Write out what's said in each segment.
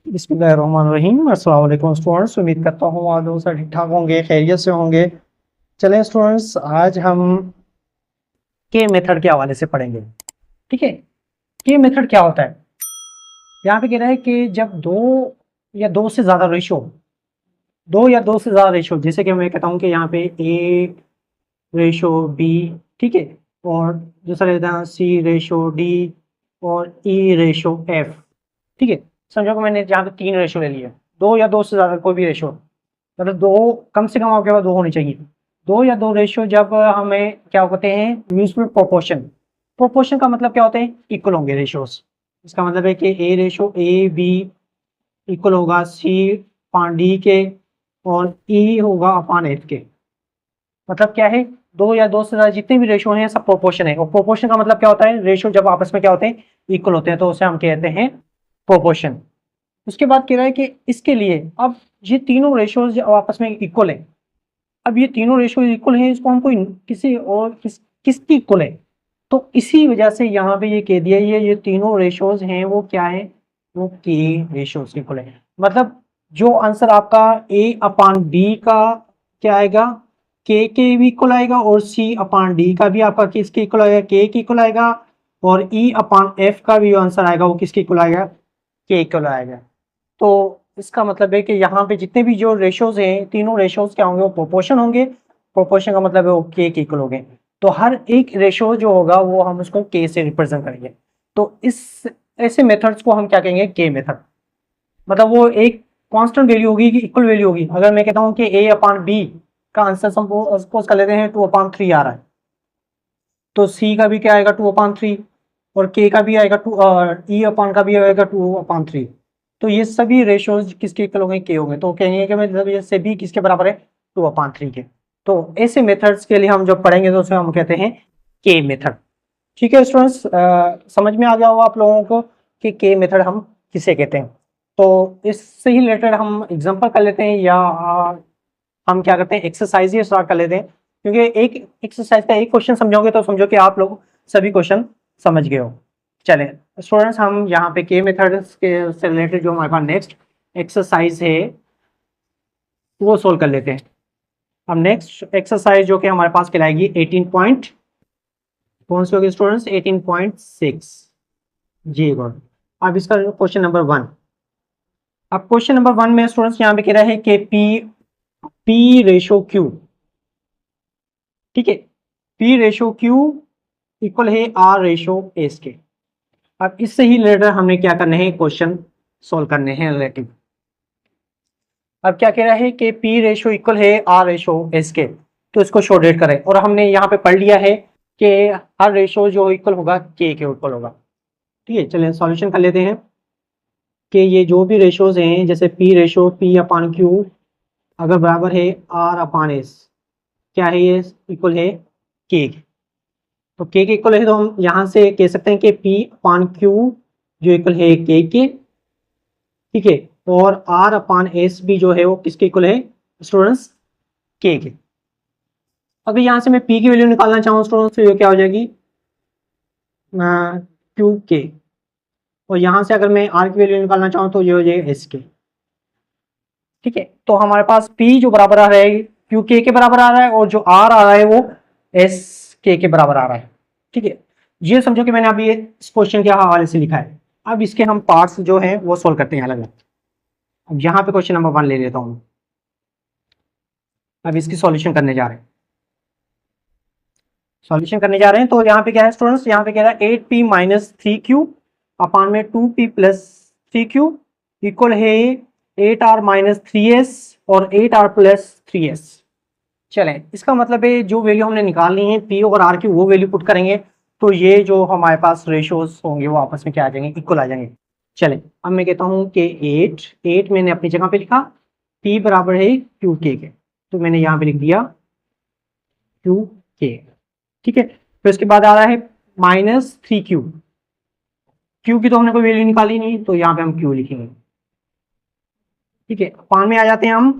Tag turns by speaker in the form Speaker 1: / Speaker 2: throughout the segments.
Speaker 1: बिस्मिल्लाहिर्रहमानिर्रहीम। अस्सलाम वालेकुम स्टूडेंट्स, उम्मीद करता हूँ आप लोग सब ठीक ठाक होंगे, खैरियत से होंगे। चलें स्टूडेंट्स, आज हम के मेथड के हवाले से पढ़ेंगे। ठीक है, के मेथड क्या होता है? यहाँ पे कह रहा है कि जब या दो से ज़्यादा रेशो, जैसे कि मैं कहता हूँ कि यहाँ पे ए रेशो बी, ठीक है, और दूसरा लेता है सी रेशो डी और ई रेशो एफ। ठीक है, समझो कि मैंने यहाँ पे 3 रेशो ले लिए, दो या दो से ज़्यादा कोई भी रेशो, मतलब दो कम से कम आपके पास दो होनी चाहिए। दो या दो रेशियो जब हमें क्या होते हैं, यूजफुल प्रोपोर्शन। प्रोपोर्शन का मतलब क्या होता है? इक्वल होंगे रेशियोज। इसका मतलब है कि ए रेशो ए बी इक्वल होगा सी अपान डी के और ई होगा अपान एफ के। मतलब क्या है? दो या दो से ज्यादा जितने भी रेशियो हैं सब प्रोपोर्शन है। और प्रोपोर्शन का मतलब क्या होता है? रेशियो जब आपस में क्या होते हैं, इक्वल होते हैं, तो उसे हम कहते हैं प्रोपोर्शन। उसके बाद कह रहा है कि इसके लिए अब ये तीनों रेशियोज आपस में इक्वल है। अब ये तीनों रेशियो इक्वल है, इसको हम कोई किसी और किसकी इक्वल है, तो इसी वजह से यहाँ पे ये कह दिया ये तीनों रेशियोज हैं वो क्या है, वो के रेशियोज इक्वल है। मतलब जो आंसर आपका ए अपान बी का क्या आएगा, के भी इक्वल आएगा, और सी अपान डी का भी आपका किसके इक्वल आएगा, के इक्वल आएगा, और ई अपान एफ का भी आंसर आएगा वो किसके इक्वल आएगा, के इक्वल आएगा। तो इसका मतलब है कि यहाँ पे जितने भी जो रेशियोज हैं, तीनों रेशियोज क्या होंगे, वो प्रोपोर्शन होंगे। प्रोपोर्शन का मतलब है वो के इक्वल होंगे। तो हर एक रेशियो जो होगा वो हम उसको के से रिप्रेजेंट करेंगे। तो इस ऐसे मेथड्स को हम क्या कहेंगे, के मेथड। मतलब वो एक कांस्टेंट वैल्यू होगी कि इक्वल वैल्यू होगी। अगर मैं कहता हूँ कि ए अपान बी का आंसर सपोज कर लेते हैं 2/3 आ रहा है, तो सी का भी क्या आएगा 2/3, और के का भी आएगा 2, ई अपान का भी आएगा 2/3। तो ये सभी रेशियोज किसके इक्वल होंगे, के होंगे। तो कहेंगे कि मतलब ये से भी किसके बराबर है, 2/3 के। तो ऐसे मेथड्स के लिए हम जब पढ़ेंगे तो उसे हम कहते हैं के मेथड। ठीक है स्टूडेंट्स, समझ में आ गया होगा आप लोगों को कि के मेथड हम किसे कहते हैं। तो इससे ही रिलेटेड हम एग्जांपल कर लेते हैं, या हम क्या करते हैं, एक्सरसाइज ही स्टार्ट कर लेते हैं। क्योंकि एक एक्सरसाइज का एक क्वेश्चन समझोगे तो समझो कि आप लोग सभी क्वेश्चन समझ गए हो। चले स्टूडेंट्स, हम यहाँ पे के मेथड के से रिलेटेड जो हमारे पास नेक्स्ट एक्सरसाइज है वो सोल्व कर लेते हैं। अब नेक्स्ट एक्सरसाइज जो कि हमारे पास कहलाएगी 18 पॉइंट, कौन सी होगी स्टूडेंट्स, 18.6 जी गुड। अब इसका क्वेश्चन नंबर 1। अब क्वेश्चन नंबर 1 में स्टूडेंट्स यहाँ पे कह रहा है कि पी रेशो क्यू, ठीक है, पी रेशो क्यू इक्वल है आर रेशो एस के। अब इससे ही रिलेटेड हमने क्या करने हैं, क्वेश्चन सोल्व करने हैं रिलेटिव। अब क्या कह रहा है कि पी रेशो इक्वल है आर रेशो एस के, तो इसको शो डेट करें। और हमने यहाँ पे पढ़ लिया है कि हर रेशो जो इक्वल होगा के इक्वल होगा। ठीक है, चलिए सॉल्यूशन कर लेते हैं कि ये जो भी रेशोज हैं, जैसे पी रेशो पी अपान क्यू अगर बराबर है आर अपान एस, क्या है ये, इक्वल है के। तो के इक्वल है तो हम यहाँ से कह सकते हैं कि पी अपान क्यू जो इक्वल है के, ठीक है, और आर अपान एस भी जो है वो किसके इक्वल है स्टूडेंट्स, के। अगर यहाँ से मैं पी की वैल्यू निकालना चाहूँ स्टूडेंट्स, तो ये क्या हो जाएगी, क्यू के। और यहाँ से अगर मैं आर की वैल्यू निकालना चाहूँ तो ये हो जाएगा एस के। ठीक है, तो हमारे पास पी जो बराबर आ रहा है क्यू के बराबर आ रहा है, और जो आर आ रहा है वो एस के बराबर आ रहा है। ठीक है, ये समझो कि मैंने अभी इस क्वेश्चन के हवाले से लिखा है। अब इसके हम पार्ट्स जो हैं वो सोल्व करते हैं अलग अलग। अब यहाँ पे क्वेश्चन नंबर 1 ले लेता हूँ, अब इसकी सॉल्यूशन करने जा रहे हैं। सॉल्यूशन करने जा रहे हैं तो यहाँ पे क्या है स्टूडेंट्स, यहाँ पे कह रहा है 8p माइनस 3q अपान में 2p प्लस 3q इक्वल है 8r माइनस 3s और 8r प्लस 3s। चलें, इसका मतलब है जो वैल्यू हमने निकालनी है p और r की वो वैल्यू पुट करेंगे, तो ये जो हमारे पास रेशियोज होंगे वो आपस में क्या आ जाएंगे, इक्वल आ जाएंगे। चलें, अब मैं कहता हूँ कि 8 मैंने अपनी जगह पे लिखा, p बराबर है q के, तो मैंने यहाँ पे लिख दिया q के। ठीक है, फिर उसके बाद आ रहा है -3q, q की तो हमने कोई वैल्यू निकाली नहीं, तो यहाँ पे हम q लिखेंगे। ठीक है, पान में आ जाते हैं हम,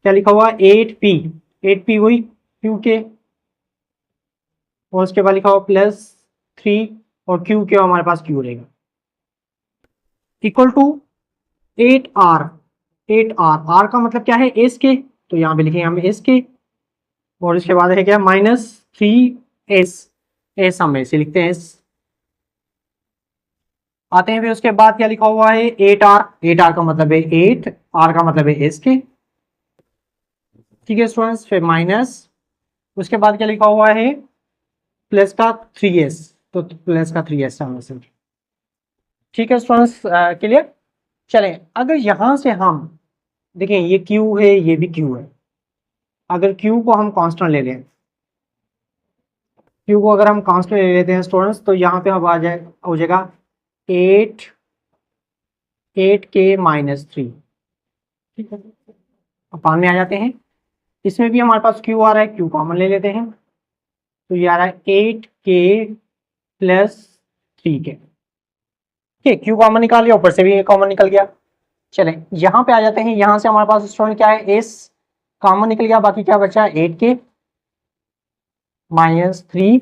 Speaker 1: क्या लिखा हुआ 8p वही q के, और उसके बाद लिखा हुआ +3 और q के हमारे पास q रहेगा equal to 8r, 8r, r का मतलब क्या है एस के, तो यहाँ पे लिखेंगे हम एस के, और इसके बाद है क्या -3s, एस हम ऐसे लिखते हैं एस। आते हैं फिर उसके बाद क्या लिखा हुआ है 8r, 8r का मतलब है 8, r का मतलब है एस के, ठीक है स्टूडेंट्स। फिर माइनस, उसके बाद क्या लिखा हुआ है प्लस का 3s, तो प्लस का 3s हम ऐसे, ठीक है स्टूडेंट्स, क्लियर। चलें, अगर यहां से हम देखें ये q है, ये भी q है, अगर q को हम कांस्टेंट ले लें, q को अगर हम कांस्टेंट ले लेते हैं स्टूडेंट्स, तो यहाँ पे अब आ जाए हो जाएगा 8k-3, ठीक है, अपान में आ जाते हैं। इसमें भी हमारे पास q आ रहा है, q कॉमन ले लेते हैं, तो ये आ रहा है 8k+3k, ठीक, q कॉमन निकाल लिया, ऊपर से भी कॉमन निकल गया। चलें यहाँ पे आ जाते हैं, यहाँ से हमारे पास स्टूडेंट क्या है s कॉमन निकल गया, बाकी क्या बचा 8k-3,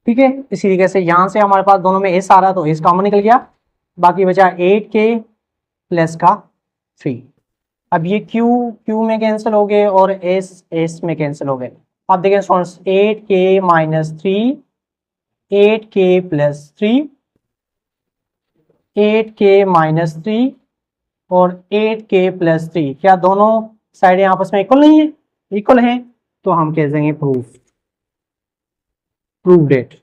Speaker 1: ठीक है। इसी तरीके से यहाँ से हमारे पास दोनों में s आ रहा, तो s कॉमन निकल गया, बाकी बचा 8k+3। अब ये q q में कैंसिल हो गए और s s में कैंसिल हो गए। अब देखें स्टूडेंट्स 8k-3, 8k+3, 8k-3 और 8k+3, क्या दोनों साइडें आपस में इक्वल नहीं है? इक्वल हैं, तो हम कह देंगे प्रूव डेट।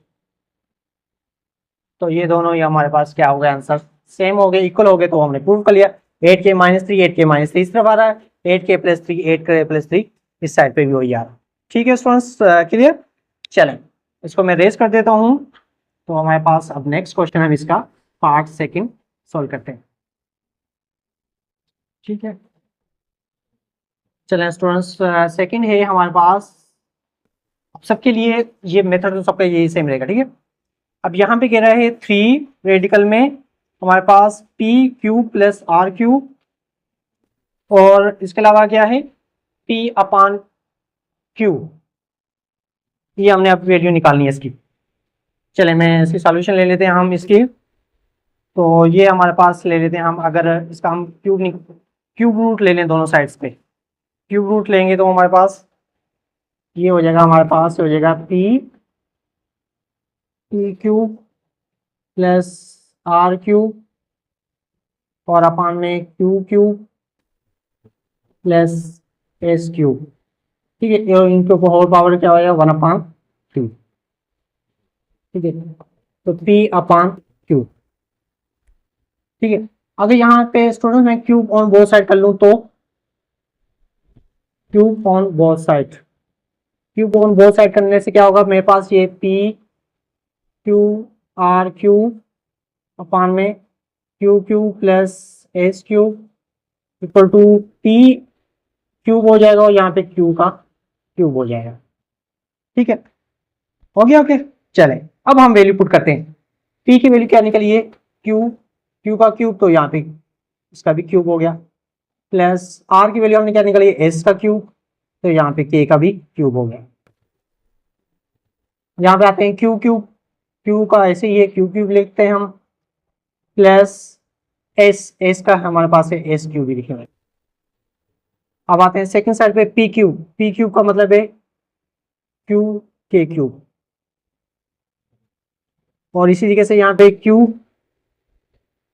Speaker 1: तो ये दोनों ही हमारे पास क्या हो गया, आंसर सेम हो गए, इक्वल हो गए, तो हमने प्रूव कर लिया। 8k-3, 8k-3 इस तरफ आ रहा है, 8k+3, 8k+3 इस साइड पे भी वही आ रहा है, ठीक है स्टूडेंट्स, क्लियर। चलें इसको मैं रेस कर देता हूँ, तो हमारे पास अब नेक्स्ट क्वेश्चन हम इसका पार्ट सेकंड सॉल्व करते हैं, ठीक है। चलें स्टूडेंट्स, सेकंड है हमारे पास, अब सबके लिए ये मेथड तो सबका यही सेम रहेगा, ठीक है। अब यहाँ पे कह रहा है 3 रेडिकल में हमारे पास PQ+RQ, और इसके अलावा क्या है P/Q, ये हमने अब वैल्यू निकालनी है इसकी। चले मैं इसकी सॉल्यूशन ले लेते हैं हम इसकी, तो ये हमारे पास ले लेते हैं हम, अगर इसका हम क्यूब रूट ले लें दोनों साइड्स पे, क्यूब रूट लेंगे तो हमारे पास ये हो जाएगा, हमारे पास हो जाएगा P/Q+R⁴ और अपान में QQ+S⁴, ठीक है, इनके ऊपर होल पावर क्या हो जाएगा 1/3, ठीक है, तो P/Q, ठीक है। अगर यहाँ पे स्टूडेंट मैं क्यूब ऑन बोथ साइड कर लूँ, तो cube on both side, cube on both side करने से क्या होगा, मेरे पास ये PQ/R⁴ अपान में QQ+S⁴ equal to P cube हो जाएगा, और यहाँ पे Q का क्यूब हो जाएगा, ठीक है, हो गया। ओके, चले अब हम वैल्यू पुट करते हैं। P की वैल्यू क्या निकली है Q का क्यूब, तो यहाँ पे इसका भी क्यूब हो गया, प्लस R की वैल्यू हमने क्या निकाली है S का क्यूब, तो यहाँ पे K का भी क्यूब हो गया। यहाँ पे आते हैं Q का ऐसे ही है, क्यूब लिखते हैं हम, प्लस S का हमारे पास है S क्यूब भी लिखे हुए। अब आते हैं सेकंड साइड पे P क्यूब का मतलब है K क्यूब, और इसी तरीके से यहाँ पे Q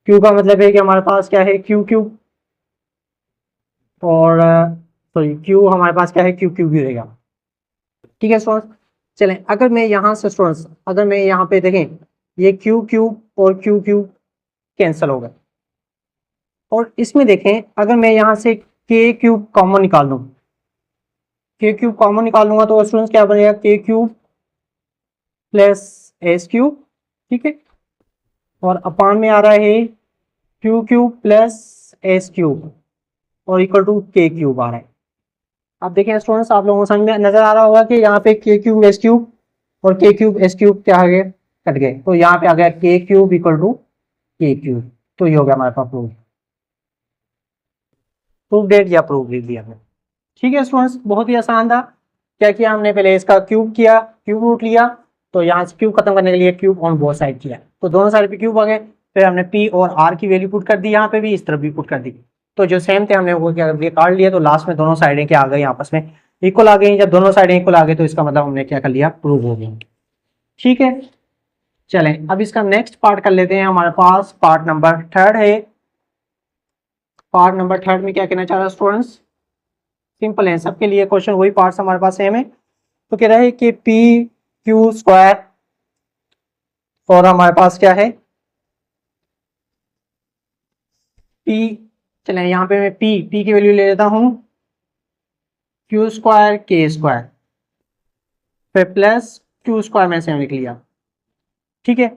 Speaker 1: का मतलब है कि हमारे पास क्या है Q क्यूब, और सॉरी Q हमारे पास क्या है Q क्यूब भी रहेगा, ठीक है स्टूडेंट्स। चलें अगर मैं यहाँ से स्टूडेंट्स, अगर मैं यहाँ पे देखें ये Q क्यूब और Q क्यूब कैंसिल हो गए, और इसमें देखें अगर मैं यहाँ से K क्यूब कॉमन निकाल दूँ, K क्यूब कॉमन निकाल लूंगा, तो स्टूडेंट्स क्या बनेगा K cube plus S cube, ठीक है, और अपान में आ रहा है Q cube plus S cube और इक्वल टू K क्यूब आ रहा है। अब देखें स्टूडेंट्स, आप लोगों को समझ में नजर आ रहा होगा कि यहाँ पे K क्यूब S क्यूब और K क्यूब S क्यूब क्या आ गए, कट गए, तो यहाँ पे आ गया K cube equal to K cube, तो ये हो गया हमारे पास प्रूफ डेट या प्रूफ लिख दिया हमने, ठीक है स्टूडेंट्स, बहुत ही आसान था। क्या किया हमने, पहले इसका क्यूब किया, क्यूब रूट लिया, तो यहाँ से क्यूब खत्म करने के लिए क्यूब ऑन बोथ साइड किया, तो दोनों साइड पे क्यूब आ गए, फिर हमने P और R की वैल्यू पुट कर दी, यहाँ पे भी इस तरफ भी पुट कर दी। तो जो सेम थे हमने वो क्या कर दिया, काट लिया। तो लास्ट में दोनों साइडें क्या आ गई, आपस में इक्वल आ गई। जब दोनों साइडें इक्वल आ गई तो इसका मतलब हमने क्या कर लिया, प्रूव हो गया। ठीक है, चलें अब इसका नेक्स्ट पार्ट कर लेते हैं। हमारे पास पार्ट नंबर 3 है। पार्ट नंबर 3 में क्या कहना चाह रहा है स्टूडेंट्स, सिंपल है, सबके लिए क्वेश्चन वही पार्ट्स हमारे पास सेम है। तो कह रहा है कि पी क्यू स्क्वायर और हमारे पास क्या है पी, चलें यहाँ पे मैं पी की वैल्यू ले लेता हूँ क्यू स्क्वायर के स्क्वायर, फिर प्लस क्यू स्क्वायर में से लिख लिया। ठीक है,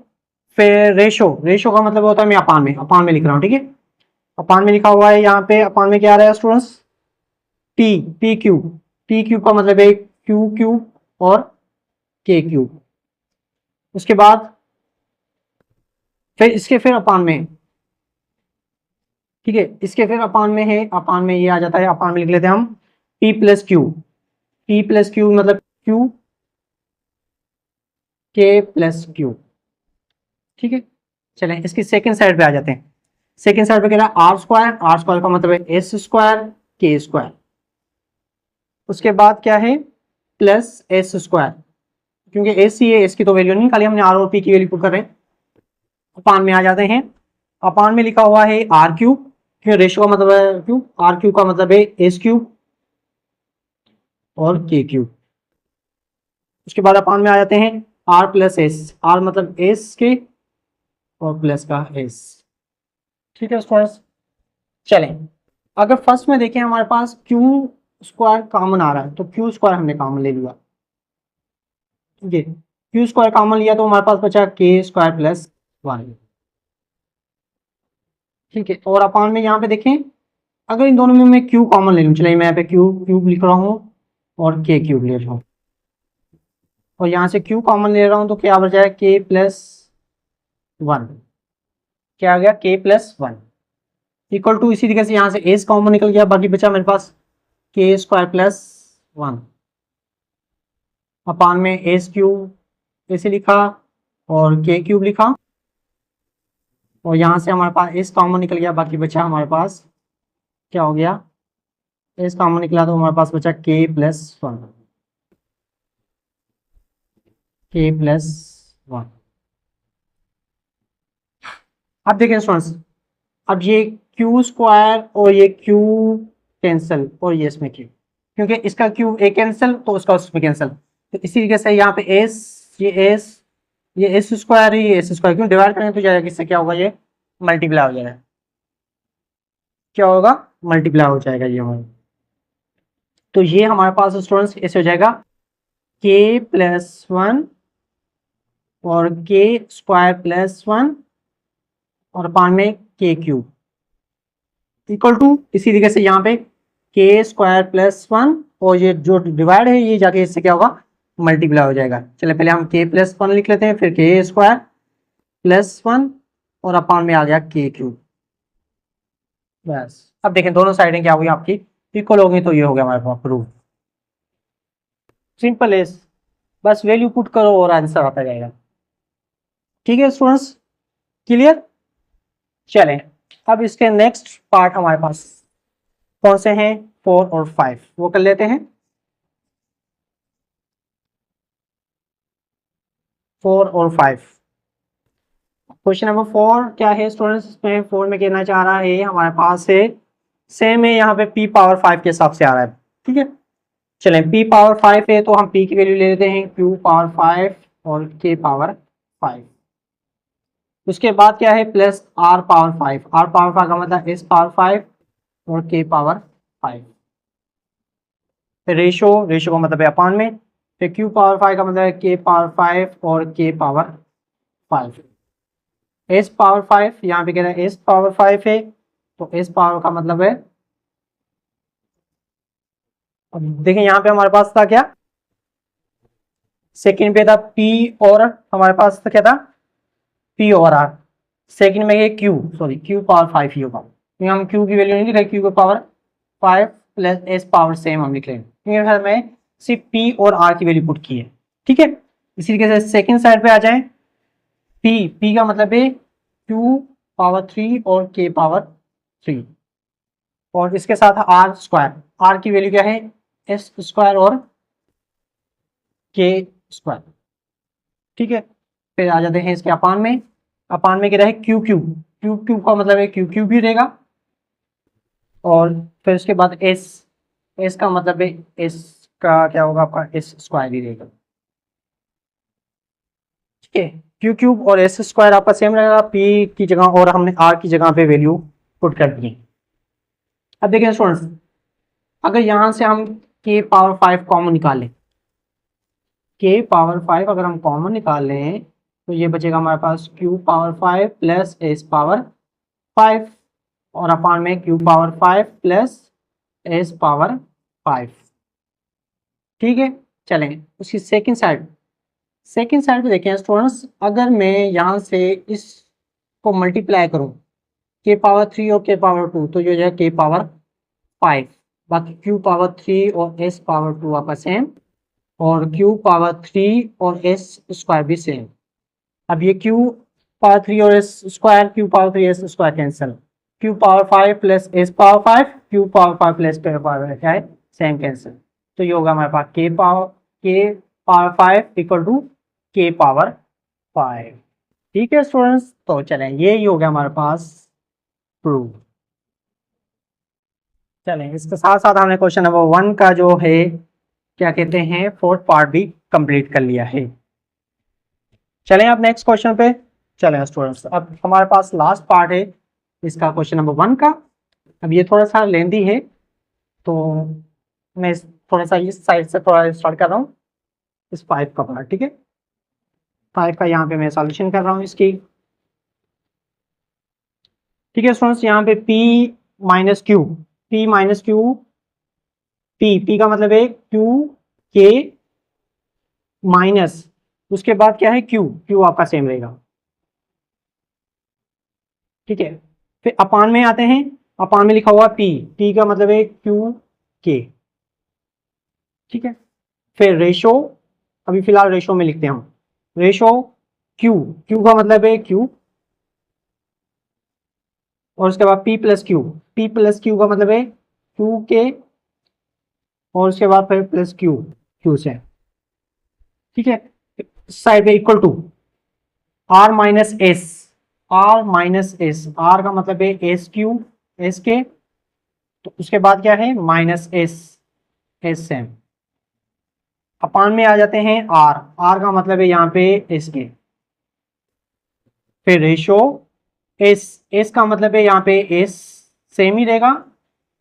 Speaker 1: फिर रेशो का मतलब होता है, मैं अपान में लिख रहा हूँ। ठीक है, अपान में लिखा हुआ है, यहाँ पे अपान में क्या आ रहा है स्टूडेंट्स, पी क्यूब का मतलब है क्यू क्यूब और के क्यूब। उसके बाद फिर अपान में, ठीक है, इसके फिर अपान में है, अपान में ये आ जाता है, अपान में लिख लेते हैं हम पी प्लस क्यू मतलब क्यू के प्लस क्यू। ठीक है, चलें इसकी सेकंड साइड पे आ जाते हैं। सेकंड साइड पे कह रहा है आर स्क्वायर का मतलब है एस स्क्वायर के स्क्वायर। उसके बाद क्या है प्लस एस स्क्वायर, क्योंकि एस ही है, एस की तो वैल्यू नहीं, खाली हमने आर और पी की वैल्यू पुट कर रहे हैं। अपान में आ जाते हैं, अपान में लिखा हुआ है आर क्यूब, क्योंकि रेशो का मतलब है क्यूब, आर क्यूब का मतलब है एस क्यूब और के क्यूब। उसके बाद अपान में आ जाते हैं आर प्लस एस, आर मतलब एस के और प्लस का एस। ठीक है स्टूडेंट्स, चलें अगर फर्स्ट में देखें हमारे पास क्यू स्क्वायर कॉमन आ रहा है, तो क्यू स्क्वायर हमने कॉमन ले लिया। ठीक है, क्यू स्क्वायर कॉमन लिया तो हमारे पास बचा के स्क्वायर प्लस 1। ठीक है, और अपान में यहाँ पे देखें, अगर इन दोनों में मैं क्यू कॉमन ले लूँ, चलिए मैं यहाँ पे क्यूब लिख रहा हूँ और के क्यूब ले रहा हूँ, और यहाँ से क्यू कॉमन ले रहा हूँ तो क्या बच जाएगा के प्लस 1। क्या आ गया के प्लस 1 इक्वल टू, इसी तरीके से यहाँ से एस कॉमन निकल गया, बाकी बचा मेरे पास के स्क्वायर प्लस 1 अपान में एस क्यूब ऐसे लिखा और के क्यूब लिखा, और यहाँ से हमारे पास एस कॉमन निकल गया, बाकी बचा हमारे पास क्या हो गया, एस कॉमन निकला तो हमारे पास बचा के प्लस 1, के प्लस 1। अब देखें स्टूडेंट्स, अब ये क्यू स्क्वायर और ये क्यू कैंसिल और ये इसमें क्यू, क्योंकि इसका क्यू ए कैंसिल तो उसका उसमें कैंसिल, तो इसी तरीके से यहाँ पे ये एस स्क्वायर है, ये एस स्क्वायर क्यों डिवाइड करेंगे तो जाएगा, इससे क्या होगा, ये मल्टीप्लाई हो जाएगा। क्या होगा, मल्टीप्लाई हो जाएगा ये हमारा। तो ये हमारे पास स्टूडेंट्स ऐसे हो जाएगा के प्लस 1 और के स्क्वायर प्लस 1 और अपान में के क्यूब इक्वल टू, इसी तरीके से यहाँ पे के स्क्वायर प्लस 1 और ये जो डिवाइड है ये जाके इससे क्या होगा, मल्टीप्लाई हो जाएगा। चलिए पहले हम के प्लस 1 लिख लेते हैं, फिर के स्क्वायर प्लस 1 और अपान में आ गया के क्यूब। बस अब देखें दोनों साइडें क्या हुई आपकी, इक्वल हो गई, तो ये हो गया हमारे पास प्रूफ। सिंपल है, बस वैल्यू पुट करो और आंसर आता जाएगा। ठीक है स्टूडेंट्स, क्लियर। चलें अब इसके नेक्स्ट पार्ट हमारे पास कौन से हैं, 4 और 5, वो कर लेते हैं। 4 और 5, क्वेश्चन नंबर 4 क्या है स्टूडेंट्स, इसमें 4 में कहना चाह रहा है हमारे पास है सेम है, यहाँ पे p पावर 5 के हिसाब से आ रहा है। ठीक है, चलें p पावर 5 है तो हम p की वैल्यू ले लेते हैं q पावर 5 और k पावर 5। उसके बाद क्या है plus r power 5, r power 5 का मतलब s पावर 5 और k पावर 5। फिर रेशो का मतलब है अपान में, फिर q पावर 5 का मतलब है k पावर 5 और k पावर 5। s पावर 5 यहाँ पे कह रहा है s पावर 5 है, तो s पावर का मतलब है, अब देखें यहाँ पे हमारे पास था क्या, सेकंड पे था p और हमारे पास था क्या था p और r, सेकंड में ये q पावर 5 ही होगा, क्योंकि हम q की वैल्यू नहीं लिख रहे, q power 5 plus s power same हम लिख रहे हैं, क्योंकि फिर हमें सिर्फ p और r की वैल्यू पुट की है। ठीक है, इसी तरीके से सेकंड साइड पे आ जाए, p का मतलब है क्यू पावर 3 और के पावर 3 और इसके साथ आर स्क्वायर। आर की वैल्यू क्या है, एस स्क्वायर और के स्क्वायर। ठीक है, फिर आ जाते हैं इसके अपान में। अपान में क्या है, क्यू क्यूब। क्यू क्यूब का मतलब है क्यू क्यूब भी रहेगा और फिर उसके बाद एस। एस का मतलब है एस का क्या होगा आपका, एस स्क्वायर ही रहेगा। ठीक है, क्यू क्यूब और एस स्क्वायर आपका सेम रहेगा पी की जगह, और हमने आर की जगह पे वैल्यू पुट कर दी। अब देखिए स्टूडेंट्स, अगर यहां से हम के पावर 5 कॉमन निकाल लें, के पावर 5 अगर हम कॉमन निकाल लें तो ये बचेगा हमारे पास Q power 5 plus S power 5 और अपान में Q power 5 plus S power 5। ठीक है, चलें उसकी सेकंड साइड। सेकंड साइड पे देखें स्टूडेंट्स, अगर मैं यहाँ से इसको मल्टीप्लाई करूँ के पावर 3 और के पावर 2 तो ये हो जाएगा के पावर 5। बाकी क्यू पावर 3 और एस पावर 2 आपका सेम, और क्यू पावर 3 और एस स्क्वायर भी सेम। अब ये क्यू पावर 3 और S square, Q power 3 S square cancel, Q power 5 plus S power 5, Q power 5 plus के पावर क्या है, सेम कैंसिल। तो ये होगा हमारे पास के पावर 5 इक्वल टू के पावर 5। ठीक है स्टूडेंट्स, तो चलें ये ही हो गया हमारे पास प्रूव। चलें इसके साथ साथ हमने क्वेश्चन नंबर 1 का जो है क्या कहते हैं, फोर्थ पार्ट भी कंप्लीट कर लिया है। चलें अब नेक्स्ट क्वेश्चन पे। चलें स्टूडेंट्स, अब हमारे पास लास्ट पार्ट है इसका, क्वेश्चन नंबर 1 का। अब ये थोड़ा सा लेंदी है तो मैं थोड़ा सा इस साइड से थोड़ा स्टार्ट कर रहा हूँ, इस 5 का पार्ट। ठीक है, 5 का यहाँ पे मैं सॉल्यूशन कर रहा हूँ इसकी। ठीक है स्टूडेंट्स, यहाँ पे P minus Q, P minus Q, P का मतलब है Q के माइनस, उसके बाद क्या है Q आपका सेम रहेगा। ठीक है, फिर अपान में आते हैं, अपान में लिखा हुआ P का मतलब है Q के। ठीक है, फिर रेशो, अभी फिलहाल रेशो में लिखते हैं हम, रेशो Q का मतलब है Q, और उसके बाद P प्लस Q का मतलब है Q के, और उसके बाद फिर प्लस Q से। ठीक है, साइड पे equal to R minus S, R का मतलब है एस के, तो उसके बाद क्या है माइनस एस सेम। अपान में आ जाते हैं R का मतलब है यहाँ पे एस के, फिर रेशो एस का मतलब है यहाँ पे एस सेम ही रहेगा,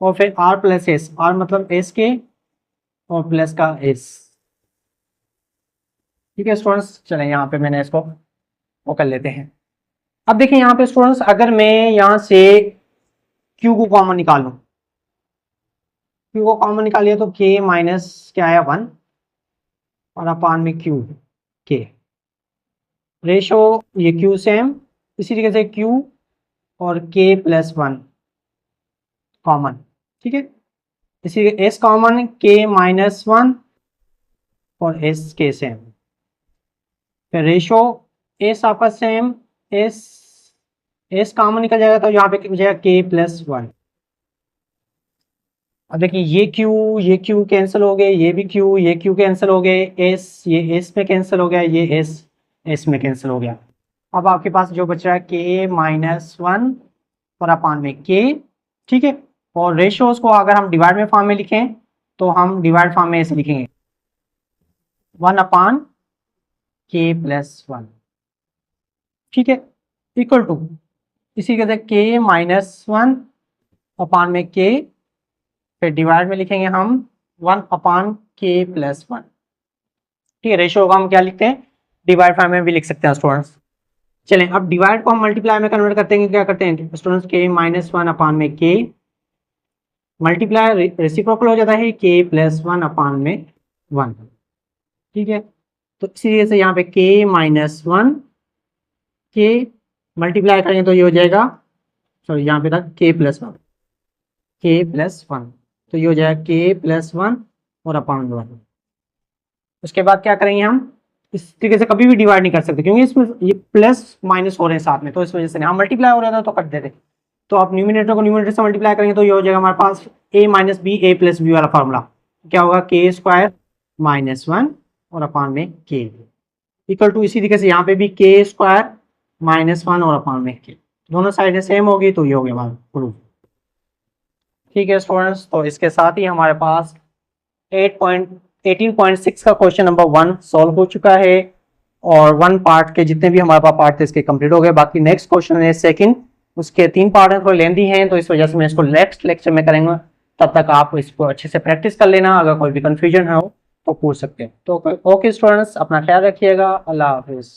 Speaker 1: और फिर R प्लस एस, R मतलब एस के और प्लस का एस। ठीक है स्टूडेंट्स, चलें यहाँ पे मैंने इसको वो कर लेते हैं। अब देखिए यहाँ पे स्टूडेंट्स, अगर मैं यहाँ से Q को कॉमन निकालूं, Q को कॉमन निकालिए तो K माइनस क्या आया 1 और अपान में Q के, रेशो ये Q सेम, इसी तरीके से Q और K प्लस 1 कॉमन। ठीक है, इसी S कॉमन, K माइनस 1 और S के सेम, फिर रेशो S आपका सेम, S कॉमन निकल जाएगा तो यहाँ पे हो जाएगा K प्लस 1। अब देखिए ये Q कैंसिल हो गए, ये भी ये Q कैंसिल हो गए, ये S में कैंसिल हो गया, ये S में कैंसिल हो गया। अब आपके पास जो बच रहा है K माइनस 1 और अपान में K। ठीक है, और रेशियोज को अगर हम डिवाइड में फॉर्म में लिखें तो हम डिवाइड फॉर्म में ऐसे लिखेंगे 1 अपान K प्लस 1। ठीक है, इक्वल टू इसी के साथ K माइनस 1 अपान में K, फिर डिवाइड में लिखेंगे हम 1 अपान K प्लस 1। ठीक है, रेशियो को हम क्या लिखते हैं, डिवाइड फॉर्म में भी लिख सकते हैं स्टूडेंट्स। चलें अब डिवाइड को हम मल्टीप्लाई में कन्वर्ट करते हैं, क्या करते हैं स्टूडेंट्स, K माइनस 1 अपान में K, मल्टीप्लाई रेसिप्रोकल हो जाता है K प्लस 1 अपान में 1। ठीक है, तो इसी तरीके से यहाँ पे K माइनस 1 K मल्टीप्लाई करेंगे तो ये हो जाएगा, सॉरी यहाँ पे था K प्लस 1, तो ये हो जाएगा K प्लस 1 और अपान 1। उसके बाद क्या करेंगे हम, इस तरीके से कभी भी डिवाइड नहीं कर सकते, क्योंकि इसमें ये प्लस माइनस हो रहे हैं साथ में, तो इस वजह से नहीं। हम मल्टीप्लाई हो रहे थे तो कर देते। तो आप न्यूमिनेटर को न्यूमिनेटर से मल्टीप्लाई करेंगे तो ये हो जाएगा हमारे पास a minus B A plus B वाला फॉर्मूला। क्या होगा, के स्क्वायर माइनस 1 और अपान में के इक्वल टू, इसी तरीके से यहाँ पे भी के स्क्वायर माइनस 1 और अपान में के, दोनों साइडें सेम होगी तो ये हो गया हमारा प्रूफ। ठीक है स्टूडेंट्स, तो इसके साथ ही हमारे पास 18.6 का क्वेश्चन नंबर 1 सॉल्व हो चुका है, और 1 पार्ट के जितने भी हमारे पास पार्ट थे इसके कंप्लीट हो गए। बाकी नेक्स्ट क्वेश्चन है सेकंड, उसके 3 पार्ट हैं, थोड़े लेंथी हैं, तो इस वजह से मैं इसको नेक्स्ट लेक्चर में करेंगे। तब तक आप इसको अच्छे से प्रैक्टिस कर लेना, अगर कोई भी कंफ्यूजन हो तो पूछ सकते हैं। तो ओके स्टूडेंट्स, अपना ख्याल रखिएगा, अल्लाह हाफिज़।